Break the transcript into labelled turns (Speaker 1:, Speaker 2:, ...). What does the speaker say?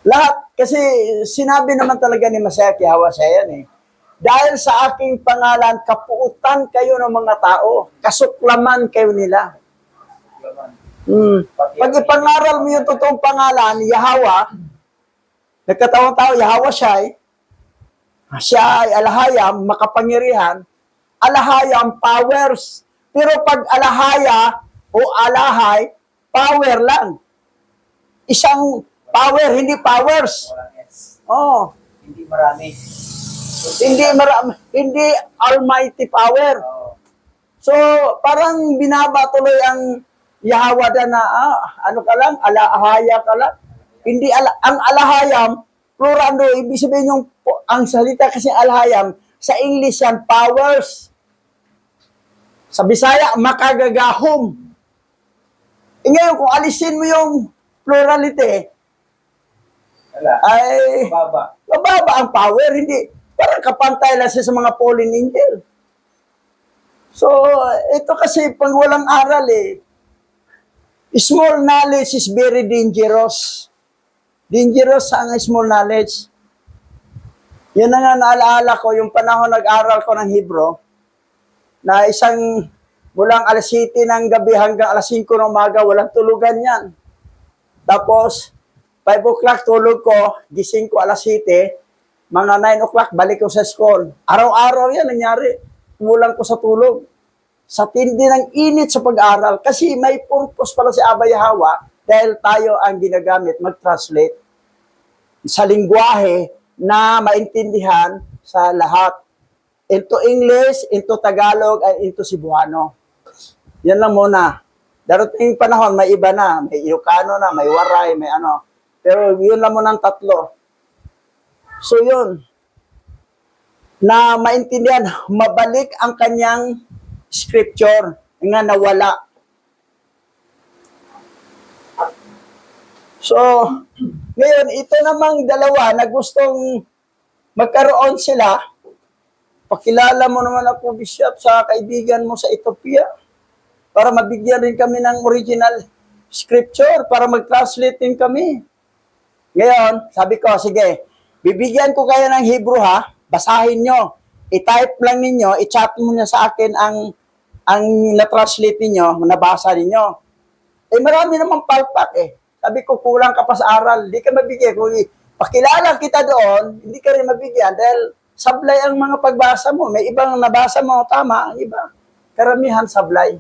Speaker 1: Lahat, kasi sinabi naman talaga ni Masaya Kihawa siya yan eh. Dahil sa aking pangalan, kapuutan kayo ng mga tao. Kasuklaman kayo nila. Pag ipangaral mo yung totoong pangalan, Yahweh, nagkatawang tao, Yahweh siya ay alahayam, makapangyarihan, alahayam, powers. Pero pag alahaya o alahay, power lang. Isang power, hindi powers. Oh.
Speaker 2: Hindi marami.
Speaker 1: Hindi almighty power. So, parang binaba tuloy ang Yahweh na, ano ka lang, alahaya ka lang. Hindi, ang alahayam, plural, ibig sabihin yung, ang salita kasi alahayam, sa English yan, powers. Sa Bisaya, makagagahom. E ngayon, kung alisin mo yung plurality, ay mababa ang power, hindi. Parang kapantay lang siya sa mga fallen angel. So, ito kasi pag walang aral small knowledge is very dangerous. Dangerous ang small knowledge. Yan na nga naalaala ko, yung panahon nag-aral ko ng Hebrew, na isang mulang alas 7 ng gabi hanggang alas 5 ng umaga, walang tulugan yan. Tapos, 5 o'clock tulog ko, gising ko alas 7, mga 9 o'clock balik ko sa school. Araw-araw yan nangyari. Kumulang ko sa tulog. Sa tindi ng init sa pag-aral. Kasi may purpose pala si Abba Yahweh dahil tayo ang ginagamit mag-translate sa lingwahe na maintindihan sa lahat. Into English, into Tagalog, and into Cebuano. Yan lang muna. Darating panahon, may iba na. May Ilocano na, may Waray, may ano. Pero yun lang muna ang tatlo. So yun. Na maintindihan, mabalik ang kanyang scripture nga nawala. So, ngayon, ito namang dalawa na gustong magkaroon sila. Pakilala mo naman ako, Bishop, sa kaibigan mo sa Ethiopia para mabigyan rin kami ng original scripture para mag-translate din kami. Ngayon, sabi ko, sige, bibigyan ko kayo ng Hebrew ha, basahin nyo. I-type lang ninyo, i-chat mo niya sa akin ang na-translate ninyo, nabasa ninyo. Eh marami namang palpak Sabi ko, kulang ka pa sa aral, hindi ka mabigyan. Kung pakilala kita doon, hindi ka rin mabigyan dahil sablay ang mga pagbasa mo. May ibang nabasa mo, tama, ang iba. Karamihan sablay.